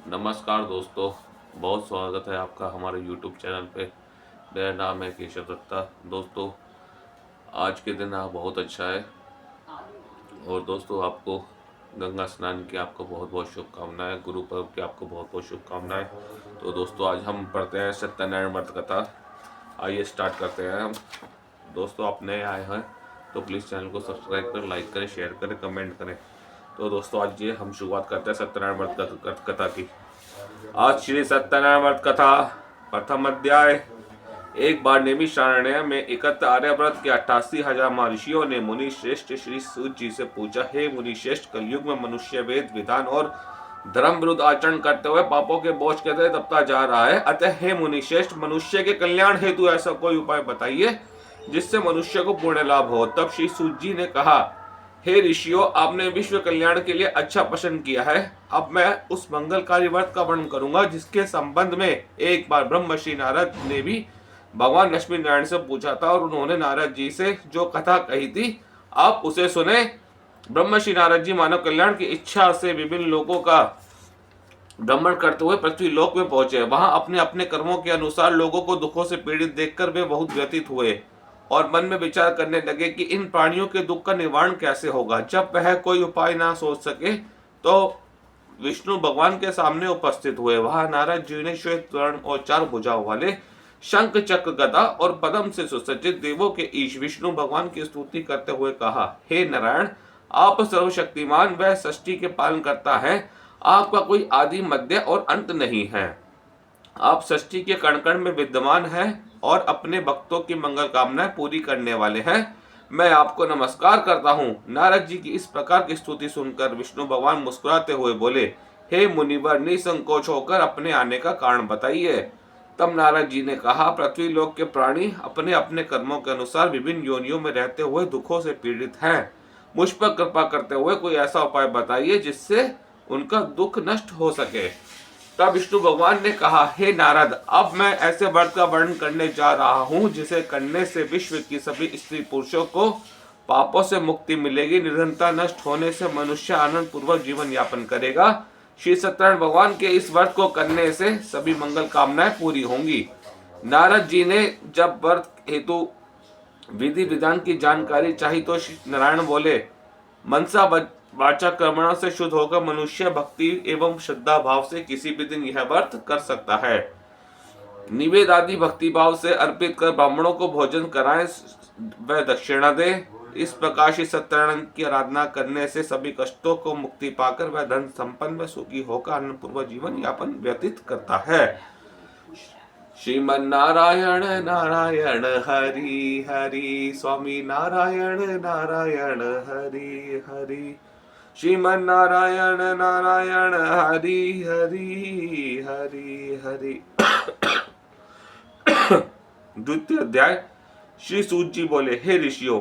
नमस्कार दोस्तों, बहुत स्वागत है आपका हमारे YouTube चैनल पे। मेरा नाम है केशव दत्ता। दोस्तों, आज के दिन आप बहुत अच्छा है और दोस्तों आपको गंगा स्नान की आपको बहुत बहुत शुभकामनाएं, गुरु पर्व की आपको बहुत बहुत शुभकामनाएं। तो दोस्तों आज हम पढ़ते हैं सत्यनारायण व्रत कथा। आइए स्टार्ट करते हैं हम। दोस्तों आप नए आए हैं तो प्लीज़ चैनल को सब्सक्राइब करें, लाइक करें, शेयर करें, कमेंट करें। तो दोस्तों आज ये हम शुरुआत करते हैं सत्यनारायण व्रत कथा की। आज श्री सत्यनारायण व्रत कथा प्रथम अध्याय। एक बार नैमिषारण्य में एकत्र आर्यव्रत के 88,000 महर्षियों ने मुनि श्रेष्ठ श्री सूत जी से पूछा, हे मुनि श्रेष्ठ, कलयुग में मनुष्य वेद विधान और धर्म विरुद्ध आचरण करते हुए पापों के बोझ के तले दबता जा रहा है। अतः हे मुनि श्रेष्ठ, मनुष्य के कल्याण हेतु ऐसा कोई उपाय बताइए जिससे मनुष्य को पुण्य लाभ हो। तब श्री सूत जी ने कहा, हे ऋषियों, आपने विश्व कल्याण के लिए अच्छा प्रश्न किया है। अब मैं उस मंगलकारी व्रत का वर्णन करूंगा जिसके संबंध में एक बार ब्रह्मर्षि नारद ने भी भगवान लक्ष्मी नारायण से पूछा था और उन्होंने नारद जी से जो कथा कही थी आप उसे सुने। ब्रह्मर्षि नारद जी मानव कल्याण की इच्छा से विभिन्न लोगों का भ्रमण करते हुए पृथ्वी लोक में पहुंचे। वहां अपने अपने कर्मों के अनुसार लोगों को दुखों से पीड़ित देखकर वे बहुत व्यथित हुए और मन में विचार करने लगे कि इन प्राणियों के दुख का निवारण कैसे होगा। जब वह कोई उपाय ना सोच सके तो विष्णु भगवान के सामने उपस्थित हुए। वहां नारद जी ने श्वेत वर्ण और 4 भुजाओं वाले शंख चक्र गदा और पद्म से सुसज्जित देवों के ईश विष्णु भगवान की स्तुति करते हुए कहा, हे नारायण, आप सर्वशक्तिमान व सृष्टि के पालन करता है। आपका कोई आदि मध्य और अंत नहीं है। आप सृष्टि के कण कण में विद्यमान हैं और अपने भक्तों की मंगल कामनाएं पूरी करने वाले हैं। मैं आपको नमस्कार करता हूँ। नारद जी की इस प्रकार की स्तुति सुनकर विष्णु भगवान मुस्कुराते हुए बोले, हे मुनिवर, निसंकोच होकर अपने आने का कारण बताइए। तब नारद जी ने कहा, पृथ्वी लोक के प्राणी अपने अपने कर्मों के अनुसार विभिन्न योनियों में रहते हुए दुखों से पीड़ित हैं। मुझ पर कृपा करते हुए कोई ऐसा उपाय बताइए जिससे उनका दुख नष्ट हो सके। तब विष्णु भगवान ने कहा, हे नारद, अब मैं ऐसे व्रत का वर्णन करने जा रहा हूँ जिसे करने से विश्व की सभी स्त्री पुरुषों को पापों से मुक्ति मिलेगी। निर्धनता नष्ट होने से मनुष्य आनंद पूर्वक जीवन यापन करेगा। श्री सत्यनारायण भगवान के इस व्रत को करने से सभी मंगल कामनाएं पूरी होंगी। नारद जी ने जब व्रत हेतु विधि विधान की जानकारी चाही तो श्री नारायण बोले, मनसा वाचा कर्मणा से शुद्ध होकर मनुष्य भक्ति एवं श्रद्धा भाव से किसी भी दिन यह व्रत कर सकता है। निवेद आदि भक्ति भाव से अर्पित कर ब्राह्मणों को भोजन कराएं व दक्षिणा दे। इस प्रकार से सत्यनारायण की आराधना करने से सभी कष्टों को मुक्ति पाकर वह धन संपन्न व सुखी होकर आनंद पूर्वक जीवन यापन व्यतीत करता है। श्रीमन नारायण नारायण हरि हरि, स्वामी नारायण नारायण हरि हरि, श्रीमन नारायण नारायण हरि हरि हरि हरि। द्वितीय अध्याय। श्री सूत जी बोले, हे ऋषियों,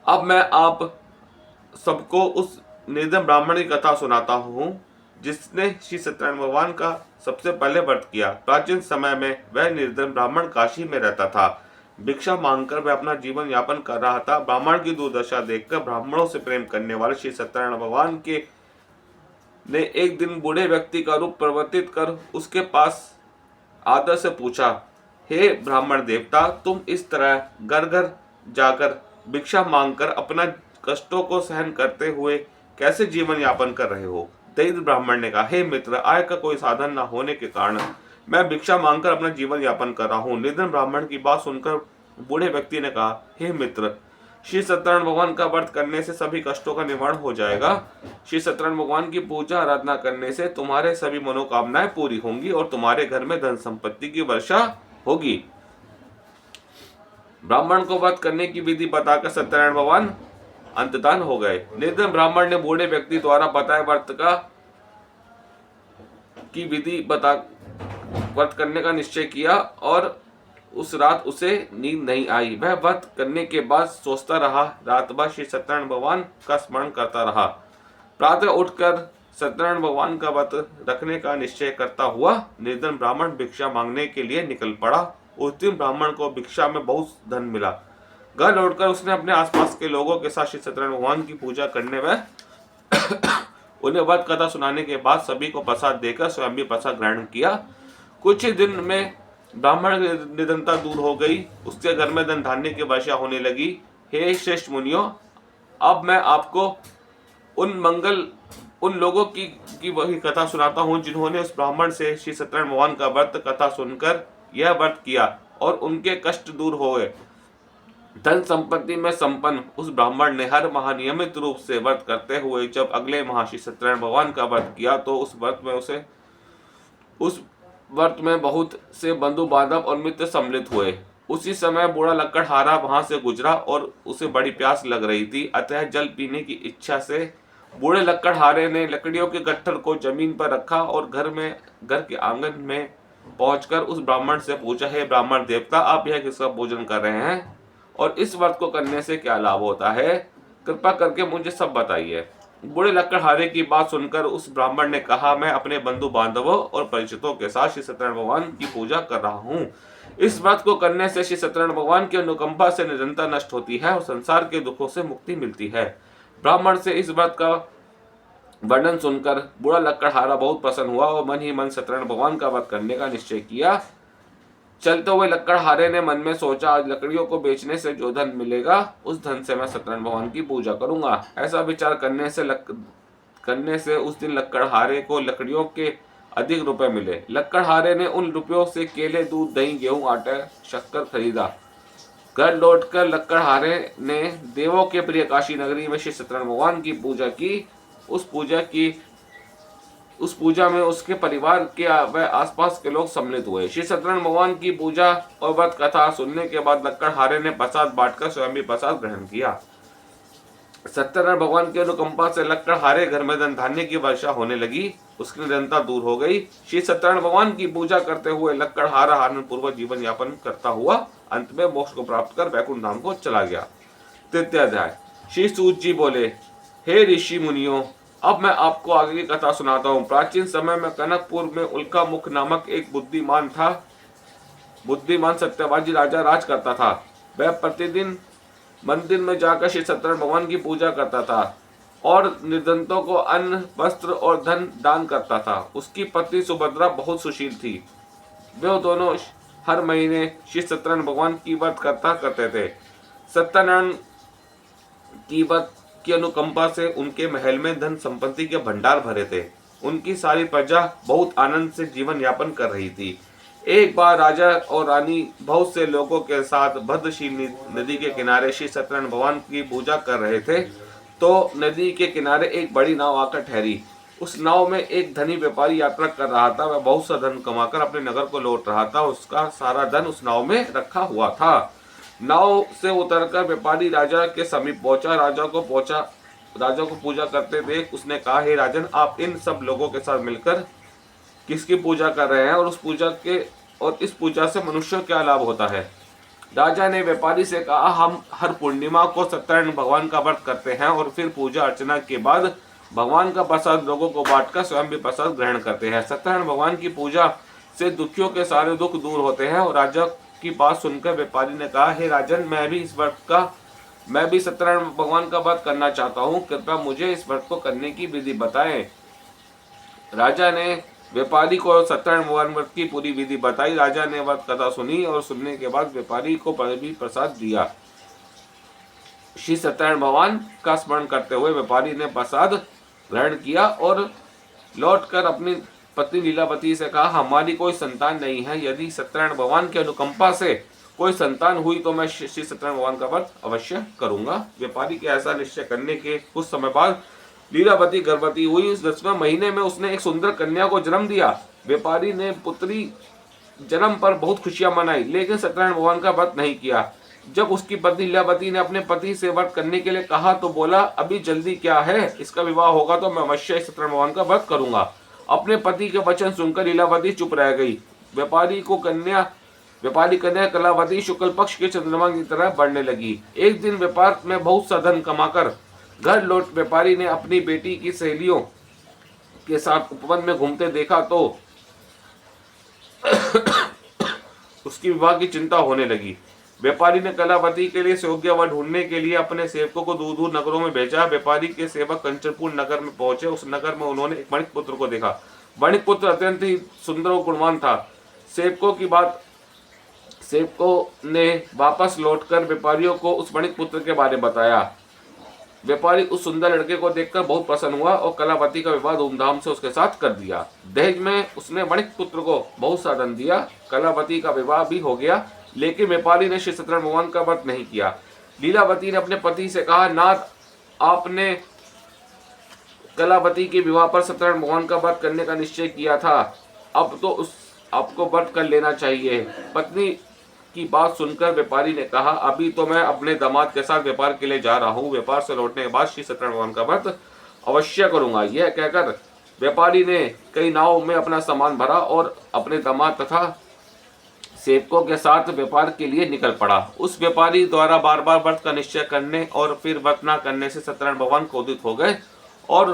अब मैं आप सबको उस निर्धन ब्राह्मण की कथा सुनाता हूँ जिसने श्री सत्यनारायण भगवान का सबसे पहले व्रत किया। प्राचीन समय में वह निर्धन ब्राह्मण काशी में रहता था। भिक्षा मांगकर वह अपना जीवन यापन कर रहा था। ब्राह्मण की दुर्दशा देखकर ब्राह्मणों से प्रेम करने वाले श्री सत्यनारायण भगवान के ने एक दिन बूढ़े व्यक्ति का रूप परिवर्तित कर उसके पास आदर से पूछा, हे ब्राह्मण देवता, तुम इस तरह घर घर जाकर भिक्षा मांगकर अपना कष्टों को सहन करते हुए कैसे जीवन यापन कर रहे हो। दरिद्र ब्राह्मण ने कहा, हे मित्र, आय का कोई साधन न होने के कारण मैं भिक्षा मांगकर अपना जीवन यापन कर रहा हूँ। निर्धन ब्राह्मण की बात सुनकर बूढ़े व्यक्ति ने कहा, हे मित्र, श्री सत्यनारायण भगवान का व्रत करने से सभी कष्टों का निवारण हो जाएगा। श्री सत्यनारायण भगवान की पूजा आराधना करने से तुम्हारे सभी मनोकामनाएं पूरी होंगी और तुम्हारे घर में धन संपत्ति की वर्षा होगी। ब्राह्मण को व्रत करने की विधि बताकर सत्यनारायण भगवान अंतर्धान हो गए। निर्धन ब्राह्मण ने बूढ़े व्यक्ति द्वारा बताए व्रत की विधि बता व्रत करने का निश्चय किया और उस रात उसे नींद नहीं आई। वह व्रत करने के बाद सोचता रहा। रात भर श्री सत्यनारायण भगवान का स्मरण करता रहा। प्रातः उठकर सत्यनारायण भगवान का व्रत रखने का निश्चय करता हुआ निर्धन ब्राह्मण भिक्षा मांगने के लिए निकल पड़ा। उस दिन ब्राह्मण को भिक्षा में बहुत धन मिला। घर लौटकर उसने अपने आसपास के लोगों के साथ श्री सत्यनारायण भगवान की पूजा करने व उन्हें व्रत कथा सुनाने के बाद सभी को प्रसाद देकर स्वयं भी प्रसाद ग्रहण किया। कुछ ही दिन में ब्राह्मण की निर्धनता दूर हो गई, उसके घर में धन धान्य की वर्षा होने लगी। हे श्रेष्ठ मुनियों, अब मैं आपको उन लोगों की वही कथा सुनाता हूँ जिन्होंने उस ब्राह्मण से श्री सत्यनारायण भगवान का व्रत कथा सुनकर यह व्रत किया और उनके कष्ट दूर हो गए। धन संपत्ति में संपन्न उस ब्राह्मण ने हर माह नियमित रूप से व्रत करते हुए जब अगले माह श्री सत्यनारायण भगवान का व्रत किया तो उस व्रत में बहुत से बंधु बांधव और मित्र सम्मिलित हुए। उसी समय बूढ़ा लकड़हारा वहां से गुजरा और उसे बड़ी प्यास लग रही थी, अतः जल पीने की इच्छा से बूढ़े लकड़हारे ने लकड़ियों के गट्ठर को जमीन पर रखा और घर के आंगन में पहुंचकर उस ब्राह्मण से पूछा, हे ब्राह्मण देवता, आप यह किसका भोजन कर रहे हैं और इस व्रत को करने से क्या लाभ होता है? कृपा करके मुझे सब बताइए। बूढ़े लकड़हारे की बात सुनकर उस ब्राह्मण ने कहा, मैं अपने बंधु बांधवों और परिचितों के साथ श्री सत्यनारायण भगवान की पूजा कर रहा हूँ। इस व्रत को करने से श्री सत्यनारायण भगवान की अनुकंपा से निरंतर नष्ट होती है और संसार के दुखों से मुक्ति मिलती है। ब्राह्मण से इस व्रत का वर्णन सुनकर बूढ़ा लकड़हारा बहुत प्रसन्न हुआ और मन ही मन सत्यनारायण भगवान का व्रत करने का निश्चय किया। चलते हुए लकड़हारे ने मन में सोचा, आज लकड़ियों को बेचने से जो धन मिलेगा उस धन से मैं सत्यनारायण भगवान की पूजा करूंगा। ऐसा विचार करने से उस दिन लकड़हारे को लकड़ियों के अधिक रुपए मिले। लकड़हारे ने उन रुपयों से केले, दूध, दही, गेहूं, आटा, शक्कर खरीदा। घर लौटकर लकड़हारे ने देवों के प्रिय काशी नगरी में श्री सत्यनारायण भगवान की पूजा की। उस पूजा में उसके परिवार के व आसपास के लोग सम्मिलित हुए। श्री सत्यनारायण भगवान की पूजा और व्रत कथा सुनने के बाद लकड़हारे ने प्रसाद बांटकर स्वयं भी प्रसाद ग्रहण किया। सत्यनारायण भगवान की अनुकंपा से लकड़हारे घर में धन धान्य की वर्षा होने लगी, उसकी निरंतरता दूर हो गई। श्री सत्यनारायण भगवान की पूजा करते हुए लकड़हारा आनंद पूर्वक जीवन यापन करता हुआ अंत में मोक्ष को प्राप्त कर वैकुंठ धाम को चला गया। तृतीय अध्याय। श्री सूत जी बोले, हे ऋषि मुनियों, अब मैं आपको आगे की कथा सुनाता हूँ। प्राचीन समय में कनकपुर में उल्का मुख नामक एक बुद्धिमान सत्यवादी राजा राज करता था। वह प्रतिदिन मंदिर में जाकर श्री सत्यनारायण भगवान की पूजा करता था और निर्धनों को अन्न, वस्त्र और धन दान करता था। उसकी पत्नी सुभद्रा बहुत सुशील थी। वे दोनों हर महीने श्री सत्यनारायण भगवान की व्रत करते थे। सत्यनारायण की व्रत की अनुकंपा से उनके महल में धन संपत्ति के भंडार भरे थे। उनकी सारी प्रजा बहुत आनंद से जीवन यापन कर रही थी। एक बार राजा और रानी बहुत से लोगों के साथ भद्रशील नदी के किनारे श्री सत्यनारायण भगवान की पूजा कर रहे थे तो नदी के किनारे एक बड़ी नाव आकर ठहरी। उस नाव में एक धनी व्यापारी यात्रा कर रहा था। वह बहुत सा धन कमाकर अपने नगर को लौट रहा था। उसका सारा धन उस नाव में रखा हुआ था। नाव से उतरकर व्यापारी राजा के समीप पहुंचा। राजा को पूजा करते देख उसने कहा, हे राजन, आप इन सब लोगों के साथ मिलकर किसकी पूजा कर रहे हैं और इस पूजा से मनुष्य को क्या लाभ होता है? राजा ने व्यापारी से कहा, हम हर पूर्णिमा को सत्यनारायण भगवान का व्रत करते हैं और फिर पूजा अर्चना के बाद भगवान का प्रसाद लोगों को बांटकर स्वयं भी प्रसाद ग्रहण करते हैं। सत्यनारायण भगवान की पूजा से दुखियों के सारे दुख दूर होते हैं। और राजा की बात सुनकर व्यापारी ने कहा, हे राजन, मैं भी सत्यनारायण भगवान का व्रत करना चाहता हूँ। कृपया मुझे इस व्रत को करने की विधि बताएं। राजा ने व्यापारी को सत्यनारायण भगवान व्रत की पूरी विधि बताई। राजा ने व्रत कथा सुनी और सुनने के बाद व्यापारी को भी प्रसाद दिया। श्री सत्यनारायण भगवान का स्मरण करते हुए व्यापारी ने प्रसाद ग्रहण किया और लौटकर अपनी पत्नी लीलावती से कहा, हमारी कोई संतान नहीं है। यदि सत्यनारायण भगवान की अनुकंपा से कोई संतान हुई तो मैं श्री सत्यनारायण भगवान का व्रत अवश्य करूंगा। व्यापारी के ऐसा निश्चय करने के कुछ समय बाद लीलावती गर्भवती हुई। उस 10वें महीने में उसने एक सुंदर कन्या को जन्म दिया। व्यापारी ने पुत्री जन्म पर बहुत खुशियां मनाई, लेकिन सत्यनारायण भगवान का व्रत नहीं किया। जब उसकी पत्नी लीलावती ने अपने पति से व्रत करने के लिए कहा तो बोला, अभी जल्दी क्या है, इसका विवाह होगा तो मैं अवश्य सत्यनारायण भगवान का व्रत करूंगा। अपने पति के वचन सुनकर लीलावती चुप रह गई। व्यापारी कन्या कलावती शुक्ल पक्ष के चंद्रमा की तरह बढ़ने लगी। एक दिन व्यापार में बहुत सा धन कमाकर घर लौट व्यापारी ने अपनी बेटी की सहेलियों के साथ उपवन में घूमते देखा तो उसकी विवाह की चिंता होने लगी। व्यापारी ने कलावती के लिए योग्य वर ढूंढने के लिए अपने सेवकों को दूर दूर नगरों में भेजा। व्यापारी के सेवक कंचनपुर नगर में पहुंचे। उस नगर में उन्होंने एक वणिक पुत्र को देखा। वणिक पुत्र अत्यंत ही सुंदर और गुणवान था। सेवकों ने वापस लौटकर व्यापारियों को उस वणिक पुत्र के बारे में बताया। व्यापारी उस सुंदर लड़के को देखकर बहुत प्रसन्न हुआ और कलावती का विवाह धूमधाम से उसके साथ कर दिया। दहेज में उसने वणिक पुत्र को बहुत सा धन दिया। कलावती का विवाह भी हो गया, लेकिन व्यापारी ने श्री सत्यनारायण भगवान का व्रत नहीं किया। लीलावती ने अपने पति से कहा, नाथ, आपने कलावती के विवाह पर सत्यनारायण भगवान का व्रत करने का निश्चय किया था, अब तो आपको व्रत कर लेना चाहिए। पत्नी की बात सुनकर व्यापारी ने कहा, अभी तो मैं अपने दामाद के साथ व्यापार के लिए जा रहा हूँ, व्यापार से लौटने के बाद श्री सत्यनारायण भगवान का व्रत अवश्य करूंगा। यह कहकर व्यापारी ने कई नाव में अपना सामान भरा और अपने दामाद तथा सेवकों के साथ व्यापार के लिए निकल पड़ा। उस व्यापारी द्वारा बार बार व्रत का निश्चय करने और फिर व्रत न करने से सत्यनारायण भगवान क्रोधित हो गए और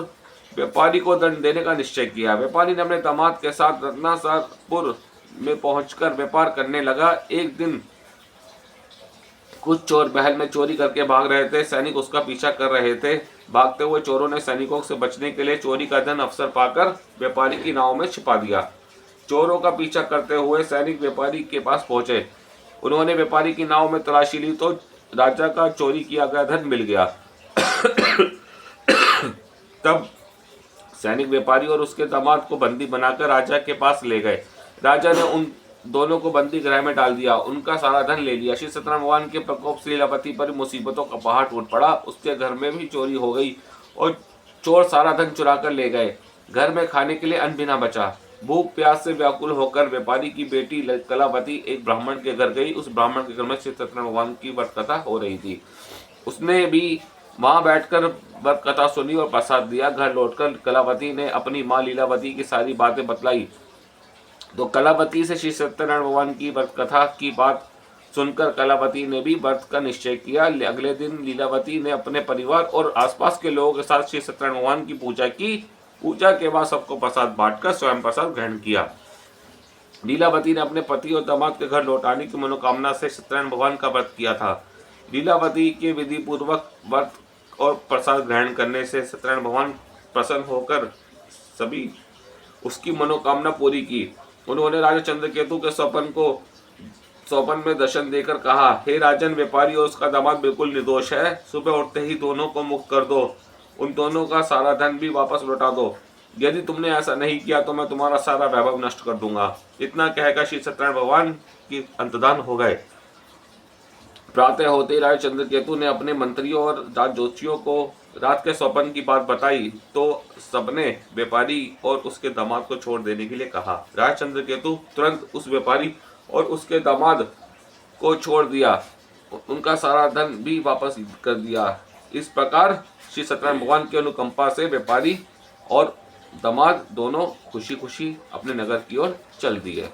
व्यापारी को दंड देने का निश्चय किया। व्यापारी ने अपने दामाद के साथ रत्नासरपुर में पहुंचकर व्यापार करने लगा। एक दिन कुछ चोर महल में चोरी करके भाग रहे थे। सैनिक उसका पीछा कर रहे थे। भागते हुए चोरों ने सैनिकों से बचने के लिए चोरी का धन अवसर पाकर व्यापारी की नाव में छिपा दिया। चोरों का पीछा करते हुए सैनिक व्यापारी के पास पहुंचे। उन्होंने व्यापारी की नाव में तलाशी ली तो राजा का चोरी किया गया धन मिल गया। तब सैनिक व्यापारी और उसके दामाद को बंदी बनाकर राजा के पास ले गए। राजा ने उन दोनों को बंदी गृह में डाल दिया, उनका सारा धन ले लिया। श्री सत्यनारायण भगवान के प्रकोप से लीलावती पर मुसीबतों का पहाड़ टूट पड़ा। उसके घर में भी चोरी हो गई और चोर सारा धन चुरा कर ले गए। घर में खाने के लिए अन्न भी न बचा। भूख प्यास से व्याकुल होकर व्यापारी की बेटी कलावती एक ब्राह्मण के घर गई। उस ब्राह्मण के घर में श्री सत्यनारायण भगवान की व्रत कथा हो रही थी। उसने भी वहां बैठकर व्रत कथा सुनी और प्रसाद दिया। घर लौटकर कलावती ने अपनी माँ लीलावती की सारी बातें बतलाई तो कलावती से श्री सत्यनारायण भगवान की व्रत कथा की बात सुनकर कलावती ने भी व्रत का निश्चय किया। अगले दिन लीलावती ने अपने परिवार और आसपास के लोगों के साथ श्री सत्यनारायण भगवान की पूजा की। पूजा के बाद सबको प्रसाद बांटकर स्वयं प्रसाद ग्रहण किया। लीलावती ने अपने पति और दामाद के घर लौटाने की मनोकामना से सत्यनारायण भगवान का व्रत किया था। लीलावती के विधि पूर्वक व्रत और प्रसाद ग्रहण करने से सत्यनारायण भगवान प्रसन्न होकर सभी उसकी मनोकामना पूरी की। उन्होंने राजा चंद्रकेतु के स्वप्न में दर्शन देकर कहा, हे राजन, व्यापारी और उसका दामाद बिल्कुल निर्दोष है। सुबह उठते ही दोनों को मुक्त कर दो, उन दोनों का सारा धन भी वापस लौटा दो। यदि तुमने ऐसा नहीं किया तो मैं तुम्हारा सारा वैभव नष्ट कर दूंगा। इतना कहकर श्री सत्यनारायण भगवान की अंतर्धान हो गए। प्रातः होते ही राजा चंद्रकेतु ने अपने मंत्रियों और राजज्योतिषियों को रात के स्वप्न की बात बताई तो सबने व्यापारी और उसके दामाद को छोड़ देने के लिए कहा। राजा चंद्रकेतु तुरंत उस व्यापारी और उसके दामाद को छोड़ दिया, उनका सारा धन भी वापस कर दिया। इस प्रकार श्री सत्यनारायण भगवान की अनुकंपा से व्यापारी और दामाद दोनों खुशी खुशी अपने नगर की ओर चल दिए।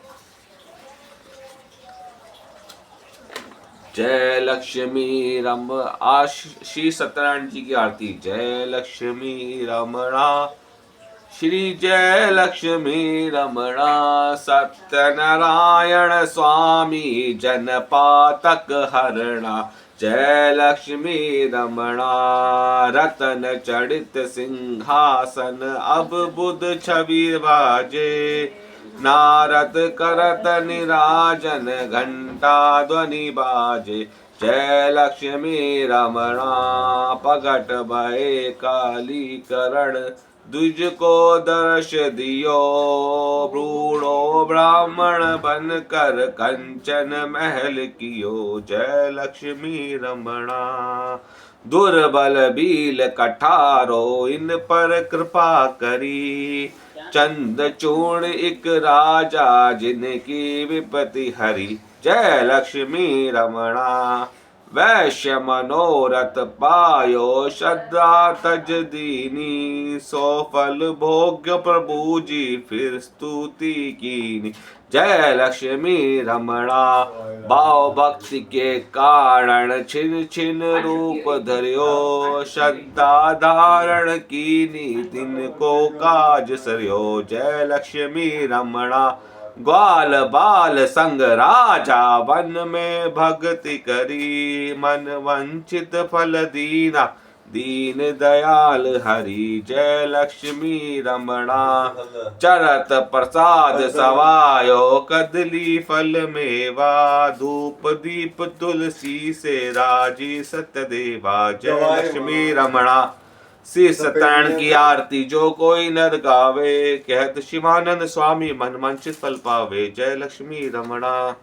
जय लक्ष्मी रम श्री सत्यनारायण जी की आरती। जय लक्ष्मी रमणा, श्री जय लक्ष्मी रमणा, सत्यनारायण स्वामी जनपातक हरणा। जय लक्ष्मी रमणा, रतन चढ़ित सिंहासन अब बुध छवि बाजे। नारद करत निराजन घंटा ध्वनि बाजे। जय लक्ष्मी रमणा, पगट भय काली करण द्विज को दर्श दियो। ब्रूढ़ो ब्राह्मण बन कर कंचन महल कियो। जय लक्ष्मी रमणा, दुर्बल बील कठारो इन पर कृपा करी। चंद चूर्ण एक राजा जिनकी विपत्ति हरी। जय लक्ष्मी रमणा, वैश्य मनोरथ पायो श्रद्धा तज दीनी। सो फल भोग्य प्रभु जी फिर स्तुति कीनी। जय लक्ष्मी रमणा, भाव भक्ति के कारण छिन छिन रूप धर्यो। श्रद्धा धारण कीनी दिन को काज सरयो। जय लक्ष्मी रमणा, ग्वाल बाल संग राजा वन में भक्ति करी, मन वंचित फल दीना दीन दयाल हरि। जय लक्ष्मी रमणा चरत प्रसाद सवायो, कदली फल मेवा धूप दीप तुलसी से राजी सत्यदेवा। जय लक्ष्मी रमणा शीश सत्यनारायण की आरती जो कोई नर गावे, कहत शिवानंद स्वामी मन मंचित फल पावे। जय लक्ष्मी रमणा।